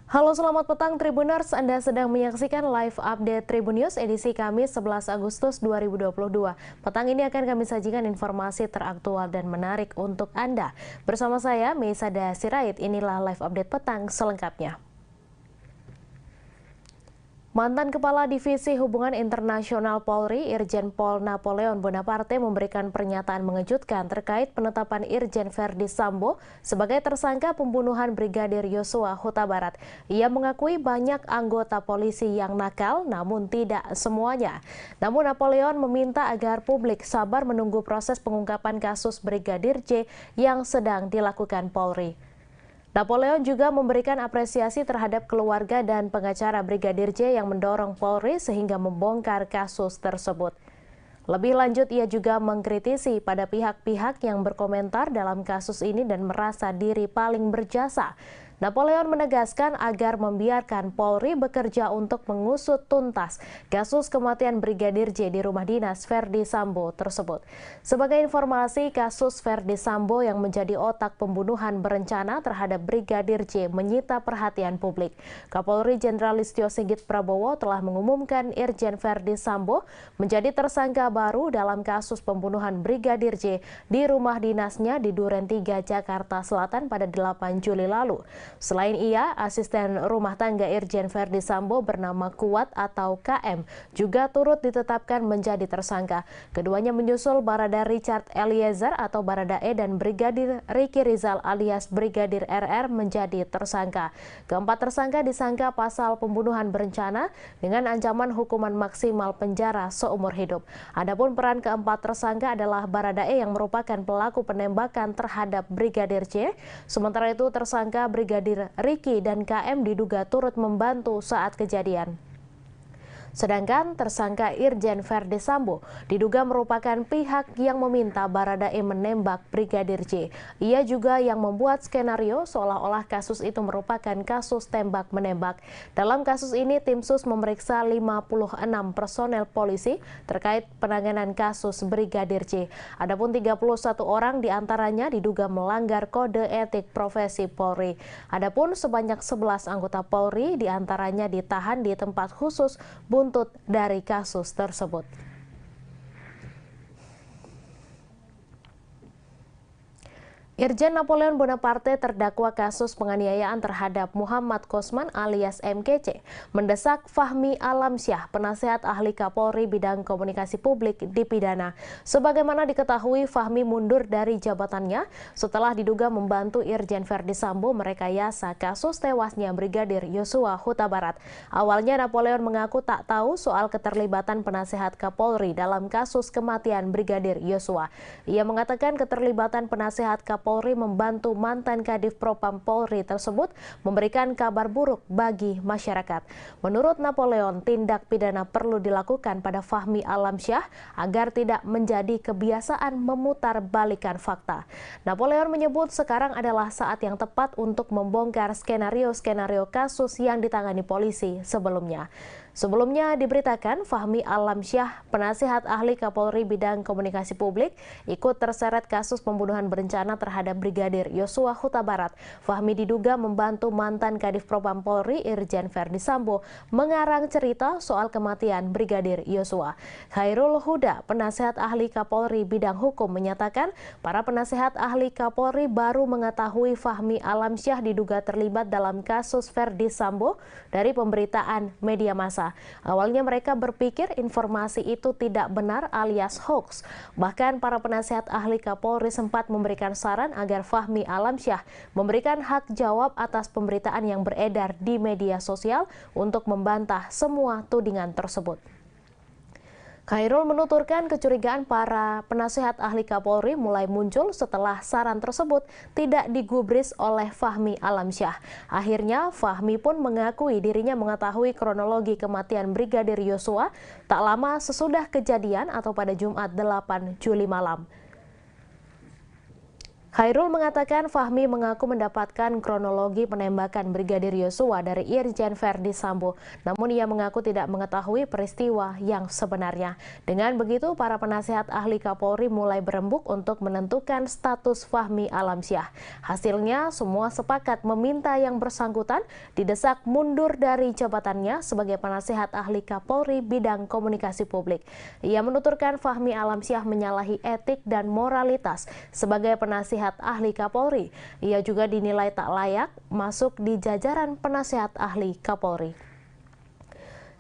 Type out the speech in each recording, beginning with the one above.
Halo, selamat petang Tribuners. Anda sedang menyaksikan live update Tribun News edisi Kamis 11 Agustus 2022. Petang ini akan kami sajikan informasi teraktual dan menarik untuk Anda. Bersama saya, Meisada Sirait, inilah live update petang selengkapnya. Mantan Kepala Divisi Hubungan Internasional Polri, Irjen Pol Napoleon Bonaparte memberikan pernyataan mengejutkan terkait penetapan Irjen Verdi Sambo sebagai tersangka pembunuhan Brigadir Yosua Huta Barat. Ia mengakui banyak anggota polisi yang nakal, namun tidak semuanya. Namun Napoleon meminta agar publik sabar menunggu proses pengungkapan kasus Brigadir J yang sedang dilakukan Polri. Napoleon juga memberikan apresiasi terhadap keluarga dan pengacara Brigadir J yang mendorong Polri sehingga membongkar kasus tersebut. Lebih lanjut, ia juga mengkritisi pada pihak-pihak yang berkomentar dalam kasus ini dan merasa diri paling berjasa. Napoleon menegaskan agar membiarkan Polri bekerja untuk mengusut tuntas kasus kematian Brigadir J di rumah dinas Verdi Sambo tersebut. Sebagai informasi, kasus Verdi Sambo yang menjadi otak pembunuhan berencana terhadap Brigadir J menyita perhatian publik. Kapolri Jenderal Listio Sigit Prabowo telah mengumumkan Irjen Verdi Sambo menjadi tersangka baru dalam kasus pembunuhan Brigadir J di rumah dinasnya di Duren 3, Jakarta Selatan pada 8 Juli lalu. Selain ia, asisten rumah tangga Irjen Verdi Sambo bernama Kuat atau KM juga turut ditetapkan menjadi tersangka. Keduanya menyusul Barada Richard Eliezer atau Baradae dan Brigadir Riki Rizal alias Brigadir RR menjadi tersangka. Keempat tersangka disangka pasal pembunuhan berencana dengan ancaman hukuman maksimal penjara seumur hidup. Adapun peran keempat tersangka adalah Baradae yang merupakan pelaku penembakan terhadap Brigadir J. Sementara itu tersangka Brigadir Riki dan KM diduga turut membantu saat kejadian. Sedangkan tersangka Irjen Verdi Sambo diduga merupakan pihak yang meminta Baradae menembak Brigadir J. Ia juga yang membuat skenario seolah-olah kasus itu merupakan kasus tembak-menembak. Dalam kasus ini, tim sus memeriksa 56 personel polisi terkait penanganan kasus Brigadir J. Adapun 31 orang diantaranya diduga melanggar kode etik profesi Polri. Adapun sebanyak 11 anggota Polri diantaranya ditahan di tempat khusus buntut dari kasus tersebut. Irjen Napoleon Bonaparte terdakwa kasus penganiayaan terhadap Muhammad Kosman alias MKC mendesak Fahmi Alamsyah, penasehat ahli Kapolri bidang komunikasi publik, dipidana. Sebagaimana diketahui, Fahmi mundur dari jabatannya setelah diduga membantu Irjen Verdi Sambo merekayasa kasus tewasnya Brigadir Yosua Huta Barat. Awalnya Napoleon mengaku tak tahu soal keterlibatan penasehat Kapolri dalam kasus kematian Brigadir Yosua. Ia mengatakan keterlibatan penasehat Kapolri membantu mantan Kadif Propam Polri tersebut memberikan kabar buruk bagi masyarakat. Menurut Napoleon, tindak pidana perlu dilakukan pada Fahmi Alamsyah agar tidak menjadi kebiasaan memutarbalikkan fakta. Napoleon menyebut sekarang adalah saat yang tepat untuk membongkar skenario-skenario kasus yang ditangani polisi sebelumnya. Sebelumnya diberitakan Fahmi Alamsyah, penasihat ahli Kapolri bidang komunikasi publik, ikut terseret kasus pembunuhan berencana terhadap Brigadir Yosua Huta Barat. Fahmi diduga membantu mantan Kadif Propam Polri Irjen Verdi Sambo mengarang cerita soal kematian Brigadir Yosua. Khairul Huda, penasihat ahli Kapolri bidang hukum, menyatakan para penasihat ahli Kapolri baru mengetahui Fahmi Alamsyah diduga terlibat dalam kasus Verdi Sambo dari pemberitaan media massa. Awalnya mereka berpikir informasi itu tidak benar alias hoax. Bahkan para penasihat ahli Kapolri sempat memberikan saran agar Fahmi Alamsyah memberikan hak jawab atas pemberitaan yang beredar di media sosial untuk membantah semua tudingan tersebut. Khairul menuturkan kecurigaan para penasehat ahli Kapolri mulai muncul setelah saran tersebut tidak digubris oleh Fahmi Alamsyah. Akhirnya Fahmi pun mengakui dirinya mengetahui kronologi kematian Brigadir Yosua tak lama sesudah kejadian atau pada Jumat 8 Juli malam. Khairul mengatakan Fahmi mengaku mendapatkan kronologi penembakan Brigadir Yosua dari Irjen Verdi Sambo, namun ia mengaku tidak mengetahui peristiwa yang sebenarnya. Dengan begitu, para penasihat ahli Kapolri mulai berembuk untuk menentukan status Fahmi Alamsyah. Hasilnya, semua sepakat meminta yang bersangkutan didesak mundur dari jabatannya sebagai penasihat ahli Kapolri bidang komunikasi publik. Ia menuturkan Fahmi Alamsyah menyalahi etik dan moralitas sebagai penasihat ahli Kapolri. Ia juga dinilai tak layak masuk di jajaran penasihat ahli Kapolri.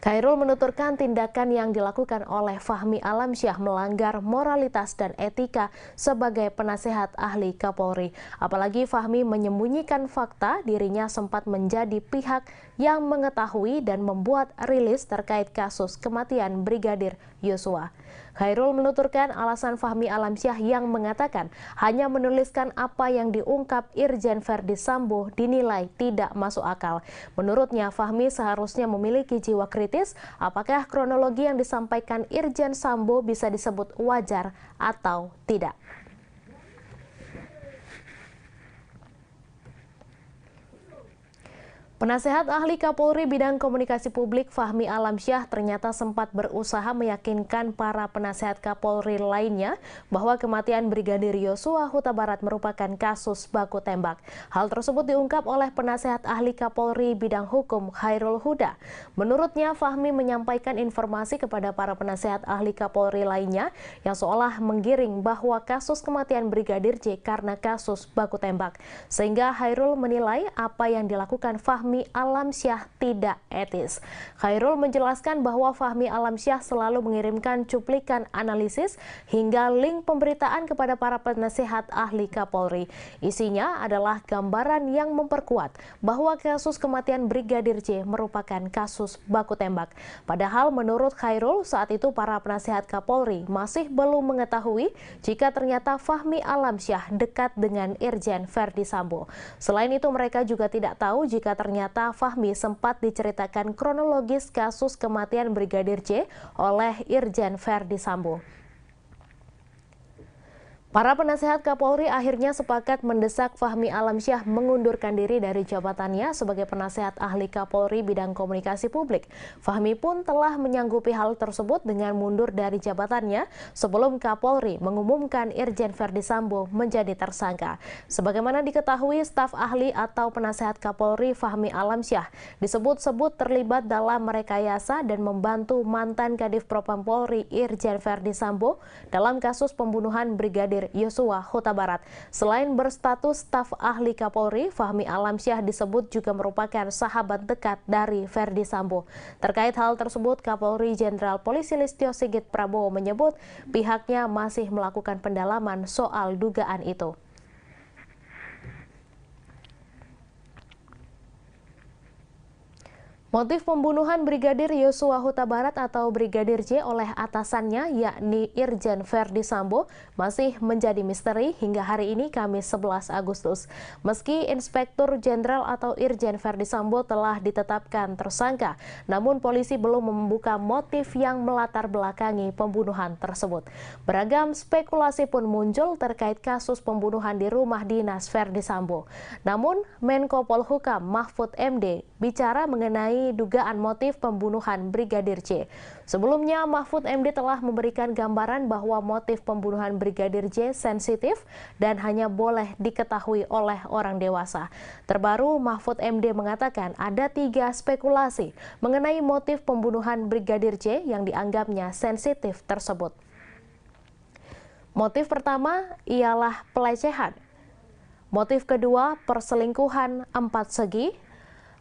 Khairul menuturkan tindakan yang dilakukan oleh Fahmi Alamsyah melanggar moralitas dan etika sebagai penasehat ahli Kapolri. Apalagi Fahmi menyembunyikan fakta dirinya sempat menjadi pihak yang mengetahui dan membuat rilis terkait kasus kematian Brigadir Yosua. Khairul menuturkan alasan Fahmi Alamsyah yang mengatakan hanya menuliskan apa yang diungkap Irjen Verdi Sambo dinilai tidak masuk akal. Menurutnya, Fahmi seharusnya memiliki jiwa kritis. Apakah kronologi yang disampaikan Irjen Sambo bisa disebut wajar atau tidak? Penasehat ahli Kapolri bidang komunikasi publik Fahmi Alamsyah ternyata sempat berusaha meyakinkan para penasehat Kapolri lainnya bahwa kematian Brigadir Yosua Huta Barat merupakan kasus baku tembak. Hal tersebut diungkap oleh penasehat ahli Kapolri bidang hukum Khairul Huda. Menurutnya, Fahmi menyampaikan informasi kepada para penasehat ahli Kapolri lainnya yang seolah menggiring bahwa kasus kematian Brigadir J karena kasus baku tembak. Sehingga Khairul menilai apa yang dilakukan Fahmi Alamsyah tidak etis. Khairul menjelaskan bahwa Fahmi Alamsyah selalu mengirimkan cuplikan analisis hingga link pemberitaan kepada para penasehat ahli Kapolri. Isinya adalah gambaran yang memperkuat bahwa kasus kematian Brigadir J merupakan kasus baku tembak. Padahal menurut Khairul saat itu para penasehat Kapolri masih belum mengetahui jika ternyata Fahmi Alamsyah dekat dengan Irjen Verdi Sambo. Selain itu mereka juga tidak tahu jika ternyata Fahmi sempat diceritakan kronologis kasus kematian Brigadir J oleh Irjen Verdi Sambo. Para penasehat Kapolri akhirnya sepakat mendesak Fahmi Alamsyah mengundurkan diri dari jabatannya sebagai penasehat ahli Kapolri bidang komunikasi publik. Fahmi pun telah menyanggupi hal tersebut dengan mundur dari jabatannya sebelum Kapolri mengumumkan Irjen Verdi Sambo menjadi tersangka. Sebagaimana diketahui, staf ahli atau penasehat Kapolri Fahmi Alamsyah disebut-sebut terlibat dalam merekayasa dan membantu mantan Kadif Propam Polri Irjen Verdi Sambo dalam kasus pembunuhan Brigadir Yosua Huta Barat. Selain berstatus staf ahli Kapolri, Fahmi Alamsyah disebut juga merupakan sahabat dekat dari Verdi Sambo. Terkait hal tersebut, Kapolri Jenderal Polisi Listio Sigit Prabowo menyebut pihaknya masih melakukan pendalaman soal dugaan itu. Motif pembunuhan Brigadir Yosua Huta Barat atau Brigadir J oleh atasannya yakni Irjen Verdi Sambo masih menjadi misteri hingga hari ini Kamis 11 Agustus. Meski Inspektur Jenderal atau Irjen Verdi Sambo telah ditetapkan tersangka, namun polisi belum membuka motif yang melatar belakangi pembunuhan tersebut. Beragam spekulasi pun muncul terkait kasus pembunuhan di rumah dinas Verdi Sambo. Namun Menko Polhukam Mahfud MD bicara mengenai dugaan motif pembunuhan Brigadir J. Sebelumnya, Mahfud MD telah memberikan gambaran bahwa motif pembunuhan Brigadir J sensitif dan hanya boleh diketahui oleh orang dewasa. Terbaru, Mahfud MD mengatakan ada 3 spekulasi mengenai motif pembunuhan Brigadir J yang dianggapnya sensitif tersebut. Motif pertama ialah pelecehan. Motif kedua, perselingkuhan 4 segi.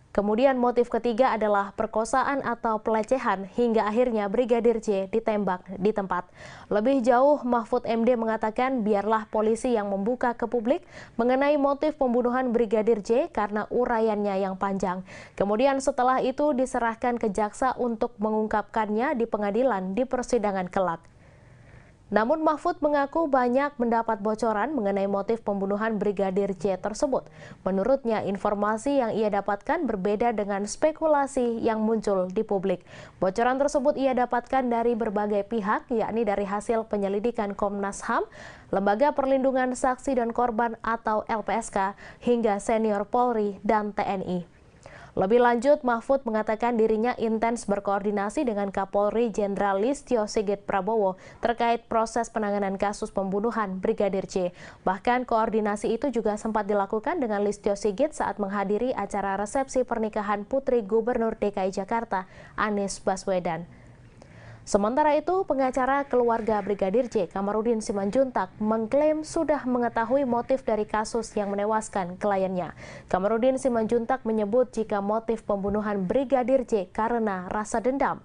Kemudian motif ketiga adalah perkosaan atau pelecehan hingga akhirnya Brigadir J ditembak di tempat. Lebih jauh, Mahfud MD mengatakan biarlah polisi yang membuka ke publik mengenai motif pembunuhan Brigadir J karena uraiannya yang panjang. Kemudian setelah itu diserahkan ke jaksa untuk mengungkapkannya di pengadilan di persidangan kelak. Namun Mahfud mengaku banyak mendapat bocoran mengenai motif pembunuhan Brigadir J tersebut. Menurutnya, informasi yang ia dapatkan berbeda dengan spekulasi yang muncul di publik. Bocoran tersebut ia dapatkan dari berbagai pihak, yakni dari hasil penyelidikan Komnas HAM, Lembaga Perlindungan Saksi dan Korban atau LPSK, hingga senior Polri dan TNI. Lebih lanjut, Mahfud mengatakan dirinya intens berkoordinasi dengan Kapolri Jenderal Listio Sigit Prabowo terkait proses penanganan kasus pembunuhan Brigadir J. Bahkan koordinasi itu juga sempat dilakukan dengan Listio Sigit saat menghadiri acara resepsi pernikahan Putri Gubernur DKI Jakarta, Anies Baswedan. Sementara itu, pengacara keluarga Brigadir J, Kamarudin Simanjuntak, mengklaim sudah mengetahui motif dari kasus yang menewaskan kliennya. Kamarudin Simanjuntak menyebut jika motif pembunuhan Brigadir J karena rasa dendam.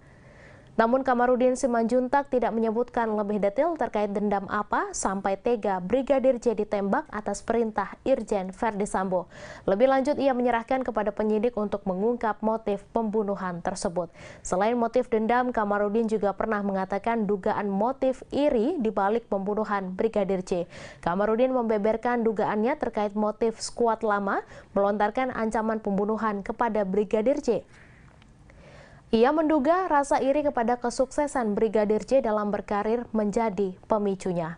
Namun Kamarudin Simanjuntak tidak menyebutkan lebih detail terkait dendam apa sampai tega Brigadir J ditembak atas perintah Irjen Verdi Sambo. Lebih lanjut, ia menyerahkan kepada penyidik untuk mengungkap motif pembunuhan tersebut. Selain motif dendam, Kamarudin juga pernah mengatakan dugaan motif iri di balik pembunuhan Brigadir J. Kamarudin membeberkan dugaannya terkait motif skuad lama melontarkan ancaman pembunuhan kepada Brigadir J. Ia menduga rasa iri kepada kesuksesan Brigadir J dalam berkarir menjadi pemicunya.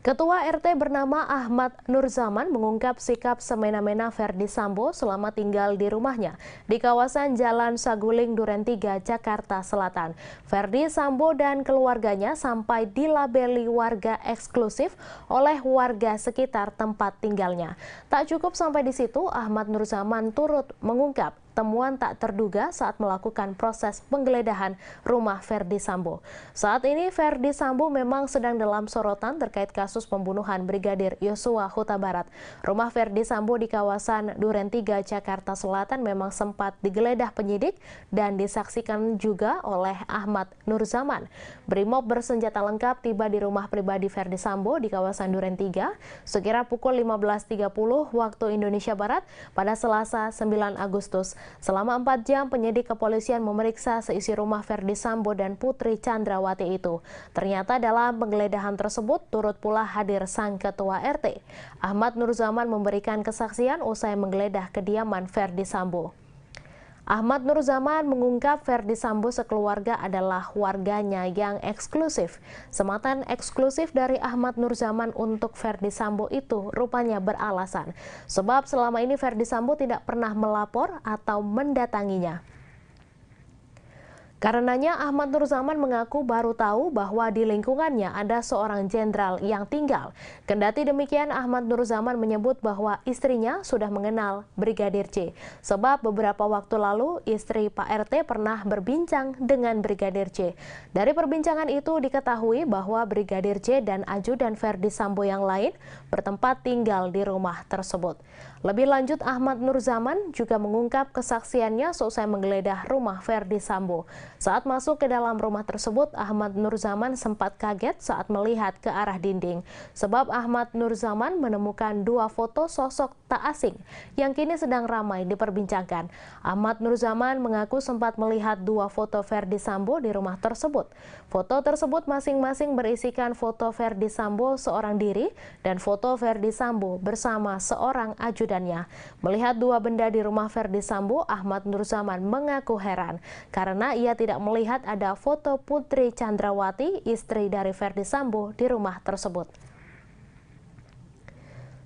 Ketua RT bernama Ahmad Nurzaman mengungkap sikap semena-mena Verdi Sambo selama tinggal di rumahnya di kawasan Jalan Saguling Duren 3, Jakarta Selatan. Verdi Sambo dan keluarganya sampai dilabeli warga eksklusif oleh warga sekitar tempat tinggalnya. Tak cukup sampai di situ, Ahmad Nurzaman turut mengungkap temuan tak terduga saat melakukan proses penggeledahan rumah Verdi Sambo. Saat ini Verdi Sambo memang sedang dalam sorotan terkait kasus pembunuhan Brigadir Yosua Huta Barat. Rumah Verdi Sambo di kawasan Duren 3, Jakarta Selatan memang sempat digeledah penyidik dan disaksikan juga oleh Ahmad Nurzaman. Brimob bersenjata lengkap tiba di rumah pribadi Verdi Sambo di kawasan Duren 3 sekira pukul 15.30 waktu Indonesia Barat pada Selasa 9 Agustus. Selama 4 jam, penyidik kepolisian memeriksa seisi rumah Verdi Sambo dan Putri Chandrawati itu. Ternyata dalam penggeledahan tersebut turut pula hadir sang ketua RT. Ahmad Nurzaman memberikan kesaksian usai menggeledah kediaman Verdi Sambo. Ahmad Nurzaman mengungkap Verdi Sambo sekeluarga adalah warganya yang eksklusif. Sematan eksklusif dari Ahmad Nurzaman untuk Verdi Sambo itu rupanya beralasan. Sebab selama ini Verdi Sambo tidak pernah melapor atau mendatanginya. Karenanya Ahmad Nurzaman mengaku baru tahu bahwa di lingkungannya ada seorang jenderal yang tinggal. Kendati demikian, Ahmad Nurzaman menyebut bahwa istrinya sudah mengenal Brigadir J. Sebab beberapa waktu lalu istri Pak RT pernah berbincang dengan Brigadir J. Dari perbincangan itu diketahui bahwa Brigadir J dan ajudan Verdi Sambo yang lain bertempat tinggal di rumah tersebut. Lebih lanjut, Ahmad Nurzaman juga mengungkap kesaksiannya seusai menggeledah rumah Verdi Sambo. Saat masuk ke dalam rumah tersebut, Ahmad Nurzaman sempat kaget saat melihat ke arah dinding. Sebab Ahmad Nurzaman menemukan 2 foto sosok tak asing yang kini sedang ramai diperbincangkan. Ahmad Nurzaman mengaku sempat melihat 2 foto Verdi Sambo di rumah tersebut. Foto tersebut masing-masing berisikan foto Verdi Sambo seorang diri dan foto Verdi Sambo bersama seorang ajudannya. Melihat 2 benda di rumah Verdi Sambo, Ahmad Nurzaman mengaku heran karena ia tidak melihat ada foto Putri Chandrawati, istri dari Verdi Sambo, di rumah tersebut.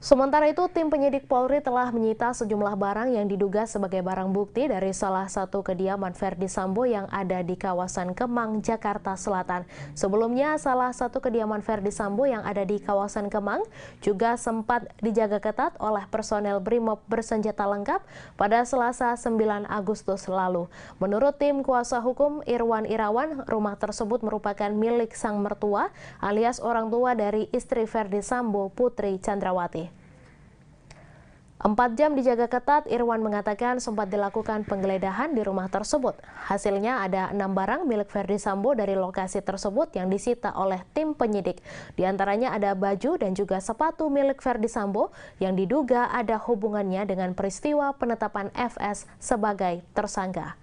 Sementara itu, tim penyidik Polri telah menyita sejumlah barang yang diduga sebagai barang bukti dari salah satu kediaman Verdi Sambo yang ada di kawasan Kemang, Jakarta Selatan. Sebelumnya, salah satu kediaman Verdi Sambo yang ada di kawasan Kemang juga sempat dijaga ketat oleh personel Brimob bersenjata lengkap pada Selasa 9 Agustus lalu. Menurut tim kuasa hukum Irwan Irawan, rumah tersebut merupakan milik sang mertua alias orang tua dari istri Verdi Sambo, Putri Chandrawati. 4 jam dijaga ketat, Irwan mengatakan sempat dilakukan penggeledahan di rumah tersebut. Hasilnya ada 6 barang milik Ferdy Sambo dari lokasi tersebut yang disita oleh tim penyidik. Di antaranya ada baju dan juga sepatu milik Ferdy Sambo yang diduga ada hubungannya dengan peristiwa penetapan FS sebagai tersangka.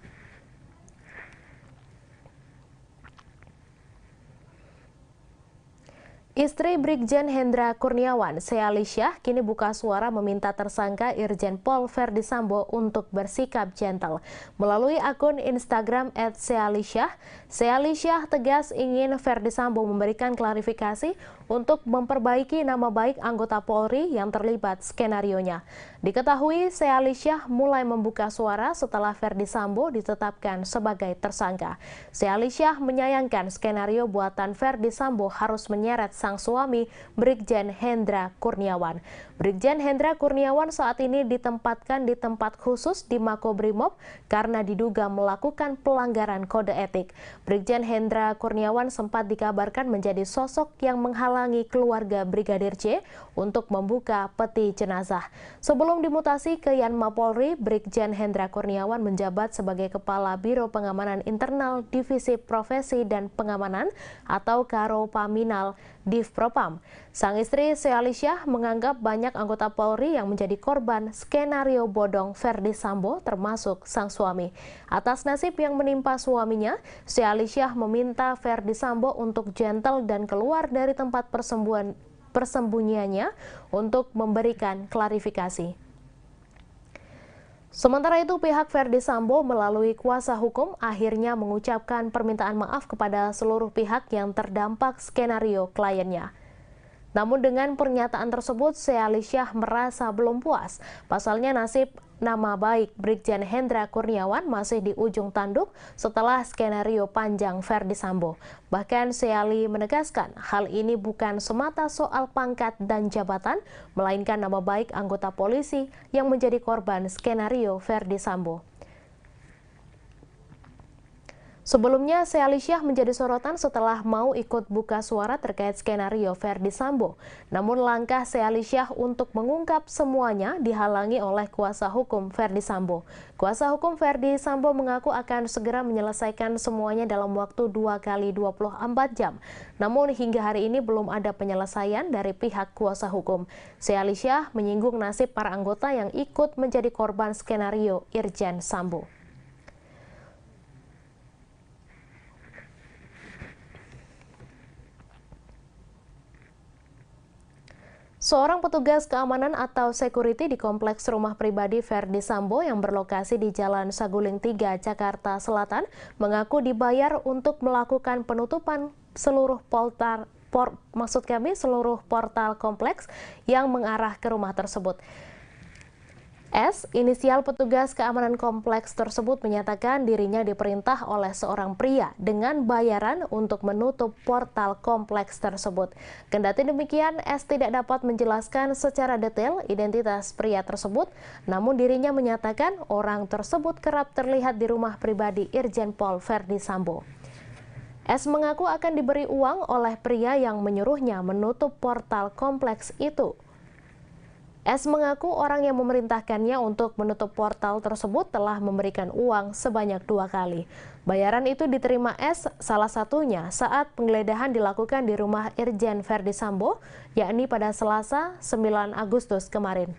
Istri Brigjen Hendra Kurniawan, Sealisyah, kini buka suara meminta tersangka Irjen Pol Ferdy Sambo untuk bersikap gentle. Melalui akun Instagram @sealisyah, Sealisyah tegas ingin Ferdy Sambo memberikan klarifikasi untuk memperbaiki nama baik anggota Polri yang terlibat skenarionya. Diketahui Sealisyah mulai membuka suara setelah Ferdy Sambo ditetapkan sebagai tersangka. Sealisyah menyayangkan skenario buatan Ferdy Sambo harus menyeret sang suami Brigjen Hendra Kurniawan. Brigjen Hendra Kurniawan saat ini ditempatkan di tempat khusus di Makobrimob karena diduga melakukan pelanggaran kode etik. Brigjen Hendra Kurniawan sempat dikabarkan menjadi sosok yang menghalangi keluarga Brigadir J untuk membuka peti jenazah. Sebelum dimutasi ke Yanma Polri, Brigjen Hendra Kurniawan menjabat sebagai Kepala Biro Pengamanan Internal Divisi Profesi dan Pengamanan atau Karo Paminal Divpropam. Sang istri Sealisyah menganggap banyak anggota Polri yang menjadi korban skenario bodong Ferdy Sambo termasuk sang suami. Atas nasib yang menimpa suaminya, Sealisyah meminta Ferdy Sambo untuk gentle dan keluar dari tempat persembunyiannya untuk memberikan klarifikasi. Sementara itu, pihak Ferdy Sambo melalui kuasa hukum akhirnya mengucapkan permintaan maaf kepada seluruh pihak yang terdampak skenario kliennya. Namun dengan pernyataan tersebut, Sealisyah merasa belum puas. Pasalnya nasib nama baik Brigjen Hendra Kurniawan masih di ujung tanduk setelah skenario panjang Ferdy Sambo. Bahkan Seali menegaskan hal ini bukan semata soal pangkat dan jabatan, melainkan nama baik anggota polisi yang menjadi korban skenario Ferdy Sambo. Sebelumnya, Sealisyah menjadi sorotan setelah mau ikut buka suara terkait skenario Ferdy Sambo. Namun langkah Sealisyah untuk mengungkap semuanya dihalangi oleh kuasa hukum Ferdy Sambo. Kuasa hukum Ferdy Sambo mengaku akan segera menyelesaikan semuanya dalam waktu 2 kali 24 jam. Namun hingga hari ini belum ada penyelesaian dari pihak kuasa hukum. Sealisyah menyinggung nasib para anggota yang ikut menjadi korban skenario Irjen Sambo. Seorang petugas keamanan atau security di kompleks rumah pribadi Ferdy Sambo yang berlokasi di Jalan Saguling 3, Jakarta Selatan mengaku dibayar untuk melakukan penutupan seluruh seluruh portal kompleks yang mengarah ke rumah tersebut. S, inisial petugas keamanan kompleks tersebut menyatakan dirinya diperintah oleh seorang pria dengan bayaran untuk menutup portal kompleks tersebut. Kendati demikian, S tidak dapat menjelaskan secara detail identitas pria tersebut, namun dirinya menyatakan orang tersebut kerap terlihat di rumah pribadi Irjen Pol Ferdy Sambo. S mengaku akan diberi uang oleh pria yang menyuruhnya menutup portal kompleks itu. S mengaku orang yang memerintahkannya untuk menutup portal tersebut telah memberikan uang sebanyak 2 kali. Bayaran itu diterima S salah satunya saat penggeledahan dilakukan di rumah Irjen Ferdy Sambo, yakni pada Selasa 9 Agustus kemarin.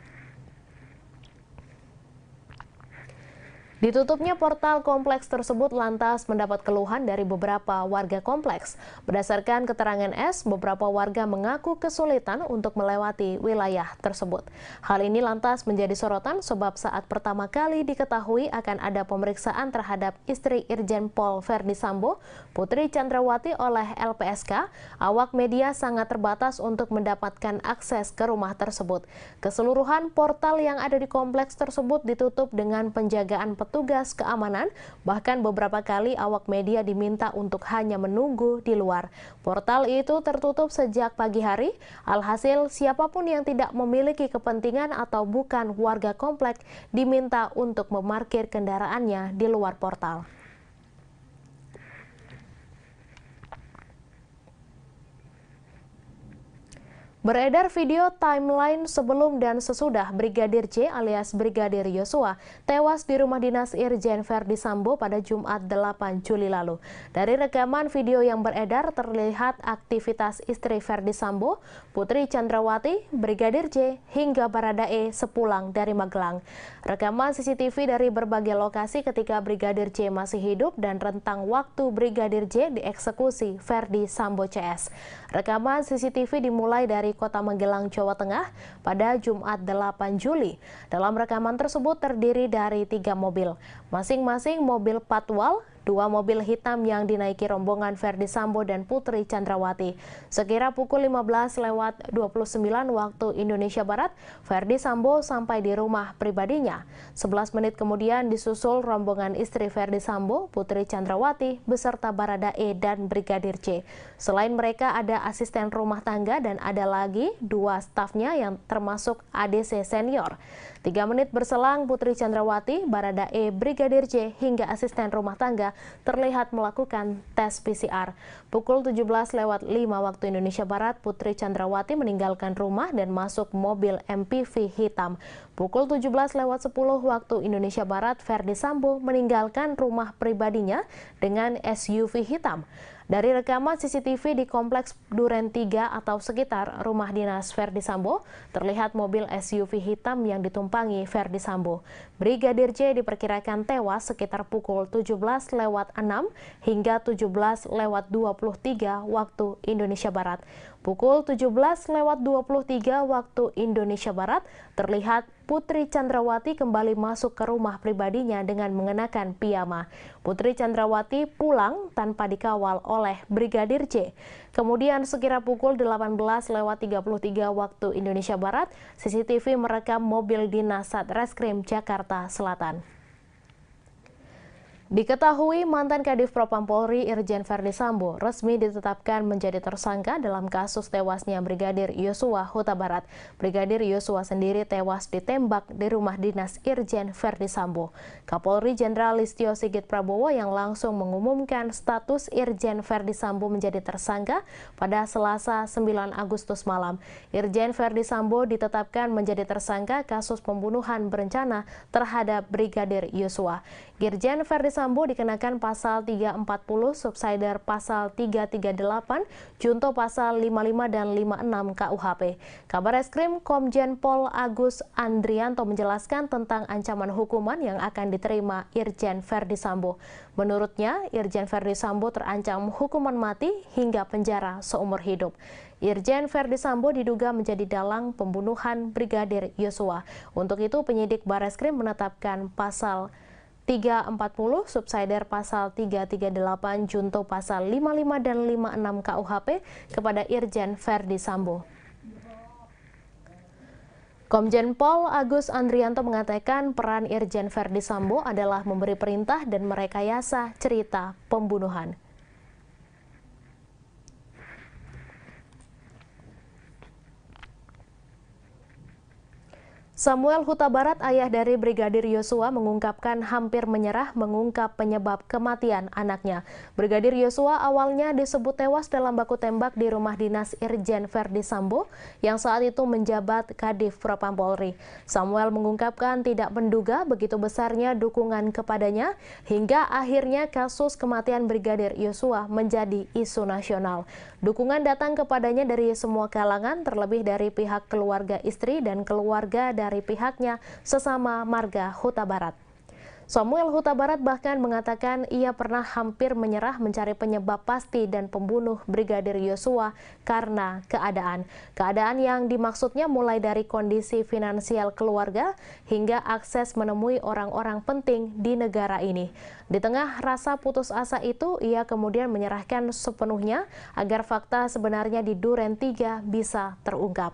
Ditutupnya portal kompleks tersebut lantas mendapat keluhan dari beberapa warga kompleks. Berdasarkan keterangan S, beberapa warga mengaku kesulitan untuk melewati wilayah tersebut. Hal ini lantas menjadi sorotan sebab saat pertama kali diketahui akan ada pemeriksaan terhadap istri Irjen Pol Ferdy Sambo, Putri Chandrawati oleh LPSK, awak media sangat terbatas untuk mendapatkan akses ke rumah tersebut. Keseluruhan portal yang ada di kompleks tersebut ditutup dengan penjagaan petugas keamanan, bahkan beberapa kali awak media diminta untuk hanya menunggu di luar. Portal itu tertutup sejak pagi hari, alhasil siapapun yang tidak memiliki kepentingan atau bukan warga komplek diminta untuk memarkir kendaraannya di luar portal. Beredar video timeline sebelum dan sesudah Brigadir J alias Brigadir Yosua tewas di rumah dinas Irjen Verdi Sambo pada Jumat 8 Juli lalu. Dari rekaman video yang beredar terlihat aktivitas istri Verdi Sambo, Putri Chandrawati, Brigadir J, hingga Baradae sepulang dari Magelang. Rekaman CCTV dari berbagai lokasi ketika Brigadir J masih hidup dan rentang waktu Brigadir J dieksekusi Verdi Sambo CS. Rekaman CCTV dimulai dari Kota Magelang, Jawa Tengah pada Jumat 8 Juli. Dalam rekaman tersebut terdiri dari 3 mobil, masing-masing mobil patwal, 2 mobil hitam yang dinaiki rombongan Verdi Sambo dan Putri Chandrawati. Sekira pukul 15:29 waktu Indonesia Barat, Verdi Sambo sampai di rumah pribadinya. 11 menit kemudian disusul rombongan istri Verdi Sambo, Putri Chandrawati, beserta Baradae dan Brigadir J. Selain mereka ada asisten rumah tangga dan ada lagi 2 stafnya yang termasuk ADC senior. 3 menit berselang Putri Chandrawati, Baradae, Brigadir J hingga asisten rumah tangga terlihat melakukan tes PCR. Pukul 17:05 waktu Indonesia Barat, Putri Chandrawati meninggalkan rumah dan masuk mobil MPV hitam. Pukul 17:10 waktu Indonesia Barat, Verdi Sambo meninggalkan rumah pribadinya dengan SUV hitam. Dari rekaman CCTV di Kompleks Duren 3 atau sekitar rumah dinas Verdi Sambo, terlihat mobil SUV hitam yang ditumpangi Verdi Sambo. Brigadir J diperkirakan tewas sekitar pukul 17:06 hingga 17:23 waktu Indonesia Barat. Pukul 17:23 waktu Indonesia Barat, terlihat Putri Chandrawati kembali masuk ke rumah pribadinya dengan mengenakan piyama. Putri Chandrawati pulang tanpa dikawal oleh Brigadir J. Kemudian sekira pukul 18:33 waktu Indonesia Barat, CCTV merekam mobil dinas Satreskrim Jakarta Selatan. Diketahui mantan Kadif Propam Polri Irjen Verdi Sambo resmi ditetapkan menjadi tersangka dalam kasus tewasnya Brigadir Yosua Huta Barat. Brigadir Yosua sendiri tewas ditembak di rumah dinas Irjen Verdi Sambo. Kapolri Jenderal Listio Sigit Prabowo yang langsung mengumumkan status Irjen Verdi Sambo menjadi tersangka pada Selasa 9 Agustus malam. Irjen Verdi Sambo ditetapkan menjadi tersangka kasus pembunuhan berencana terhadap Brigadir Yosua. Irjen Verdi Sambo dikenakan pasal 340, subsider pasal 338, junto pasal 55 dan 56 KUHP. Kabareskrim Komjen Pol Agus Andrianto menjelaskan tentang ancaman hukuman yang akan diterima Irjen Verdi Sambo. Menurutnya, Irjen Verdi Sambo terancam hukuman mati hingga penjara seumur hidup. Irjen Verdi Sambo diduga menjadi dalang pembunuhan Brigadir Yosua. Untuk itu, penyidik Bareskrim menetapkan pasal 340, subsider pasal 338, junto pasal 55 dan 56 KUHP kepada Irjen Verdi Sambo. Komjen Pol Agus Andrianto mengatakan peran Irjen Verdi Sambo adalah memberi perintah dan merekayasa cerita pembunuhan. Samuel Huta Barat, ayah dari Brigadir Yosua, mengungkapkan hampir menyerah mengungkap penyebab kematian anaknya. Brigadir Yosua awalnya disebut tewas dalam baku tembak di rumah dinas Irjen Verdi Sambo yang saat itu menjabat Kadif Propam Polri. Samuel mengungkapkan tidak menduga begitu besarnya dukungan kepadanya hingga akhirnya kasus kematian Brigadir Yosua menjadi isu nasional. Dukungan datang kepadanya dari semua kalangan, terlebih dari pihak keluarga istri dan keluarga dari pihaknya sesama marga Huta Barat. Samuel Huta Barat bahkan mengatakan ia pernah hampir menyerah mencari penyebab pasti dan pembunuh Brigadir Yosua karena keadaan. Keadaan yang dimaksudnya mulai dari kondisi finansial keluarga hingga akses menemui orang-orang penting di negara ini. Di tengah rasa putus asa itu, ia kemudian menyerahkan sepenuhnya agar fakta sebenarnya di Duren 3 bisa terungkap.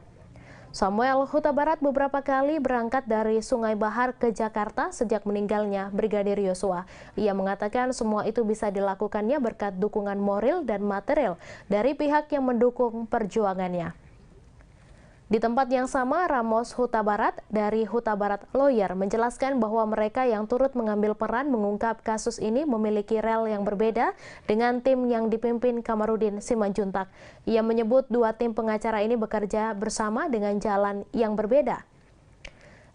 Samuel Huta Barat beberapa kali berangkat dari Sungai Bahar ke Jakarta sejak meninggalnya Brigadir Yosua. Ia mengatakan semua itu bisa dilakukannya berkat dukungan moral dan material dari pihak yang mendukung perjuangannya. Di tempat yang sama, Ramos Huta Barat dari Huta Barat Lawyer menjelaskan bahwa mereka yang turut mengambil peran mengungkap kasus ini memiliki rel yang berbeda dengan tim yang dipimpin Kamarudin Simanjuntak. Ia menyebut dua tim pengacara ini bekerja bersama dengan jalan yang berbeda.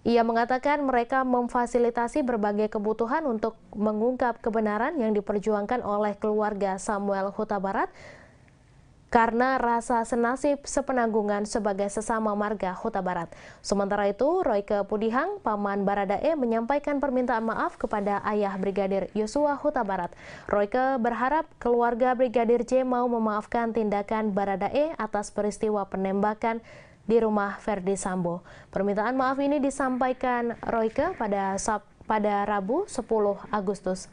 Ia mengatakan mereka memfasilitasi berbagai kebutuhan untuk mengungkap kebenaran yang diperjuangkan oleh keluarga Samuel Huta Barat karena rasa senasib sepenanggungan sebagai sesama marga Huta Barat. Sementara itu, Royke Pudihang, paman Baradae, menyampaikan permintaan maaf kepada ayah Brigadir Yosua Huta Barat. Royke berharap keluarga Brigadir J mau memaafkan tindakan Baradae atas peristiwa penembakan di rumah Ferdi Sambo. Permintaan maaf ini disampaikan Royke pada Rabu 10 Agustus.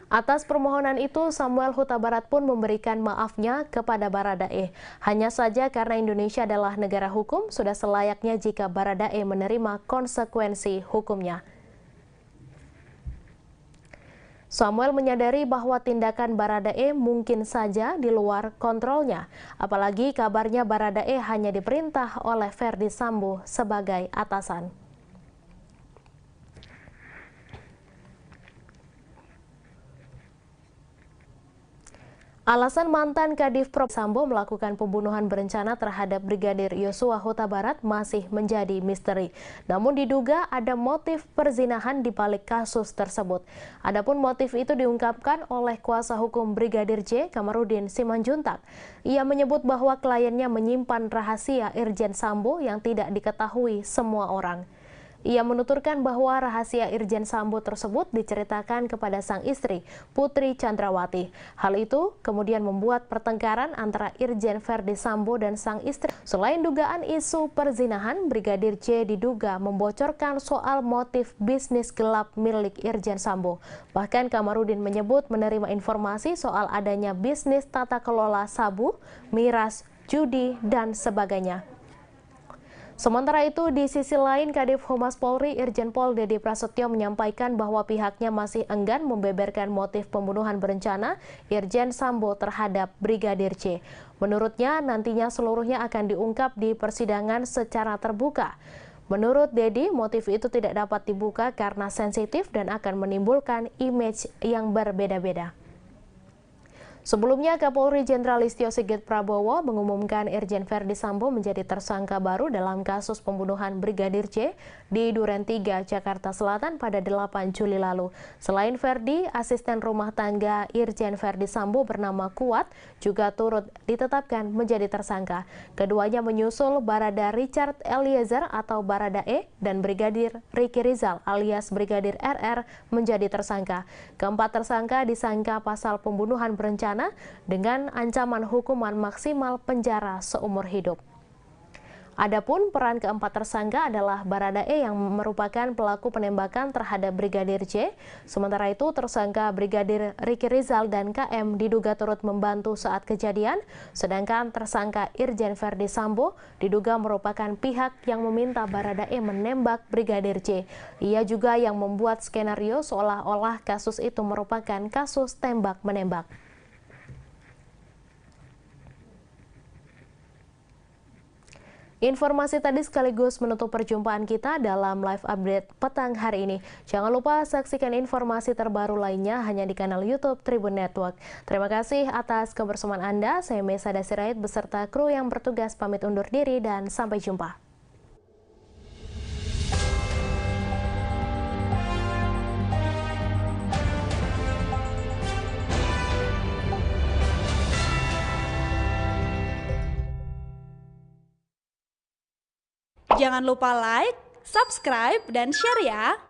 Atas permohonan itu, Samuel Huta Barat pun memberikan maafnya kepada Baradae. Hanya saja karena Indonesia adalah negara hukum, sudah selayaknya jika Baradae menerima konsekuensi hukumnya. Samuel menyadari bahwa tindakan Baradae mungkin saja di luar kontrolnya, apalagi kabarnya Baradae hanya diperintah oleh Ferdi Sambo sebagai atasan. Alasan mantan Kadif Propam Sambo melakukan pembunuhan berencana terhadap Brigadir Yosua Huta Barat masih menjadi misteri. Namun diduga ada motif perzinahan di balik kasus tersebut. Adapun motif itu diungkapkan oleh kuasa hukum Brigadir J, Kamarudin Simanjuntak. Ia menyebut bahwa kliennya menyimpan rahasia Irjen Sambo yang tidak diketahui semua orang. Ia menuturkan bahwa rahasia Irjen Sambo tersebut diceritakan kepada sang istri, Putri Chandrawati. Hal itu kemudian membuat pertengkaran antara Irjen Ferdi Sambo dan sang istri. Selain dugaan isu perzinahan, Brigadir J diduga membocorkan soal motif bisnis gelap milik Irjen Sambo. Bahkan Kamarudin menyebut menerima informasi soal adanya bisnis tata kelola sabu, miras, judi, dan sebagainya. Sementara itu, di sisi lain, Kadif Humas Polri Irjen Pol Dedi Prasetyo menyampaikan bahwa pihaknya masih enggan membeberkan motif pembunuhan berencana Irjen Sambo terhadap Brigadir J. Menurutnya, nantinya seluruhnya akan diungkap di persidangan secara terbuka. Menurut Dedi, motif itu tidak dapat dibuka karena sensitif dan akan menimbulkan image yang berbeda-beda. Sebelumnya, Kapolri Jenderal Listio Sigit Prabowo mengumumkan Irjen Ferdi Sambo menjadi tersangka baru dalam kasus pembunuhan Brigadir J di Duren 3, Jakarta Selatan pada 8 Juli lalu. Selain Ferdi, asisten rumah tangga Irjen Ferdi Sambo bernama Kuat juga turut ditetapkan menjadi tersangka. Keduanya menyusul Barada Richard Eliezer atau Baradae dan Brigadir Ricky Rizal alias Brigadir RR menjadi tersangka. Keempat tersangka disangka pasal pembunuhan berencana dengan ancaman hukuman maksimal penjara seumur hidup. Adapun peran keempat tersangka adalah Baradae yang merupakan pelaku penembakan terhadap Brigadir J. Sementara itu tersangka Brigadir Ricky Rizal dan KM diduga turut membantu saat kejadian, sedangkan tersangka Irjen Ferdi Sambo diduga merupakan pihak yang meminta Baradae menembak Brigadir J. Ia juga yang membuat skenario seolah-olah kasus itu merupakan kasus tembak-menembak. Informasi tadi sekaligus menutup perjumpaan kita dalam live update petang hari ini. Jangan lupa saksikan informasi terbaru lainnya hanya di kanal YouTube Tribun Network. Terima kasih atas kebersamaan Anda. Saya Mesa Dasirait beserta kru yang bertugas pamit undur diri dan sampai jumpa. Jangan lupa like, subscribe, dan share ya!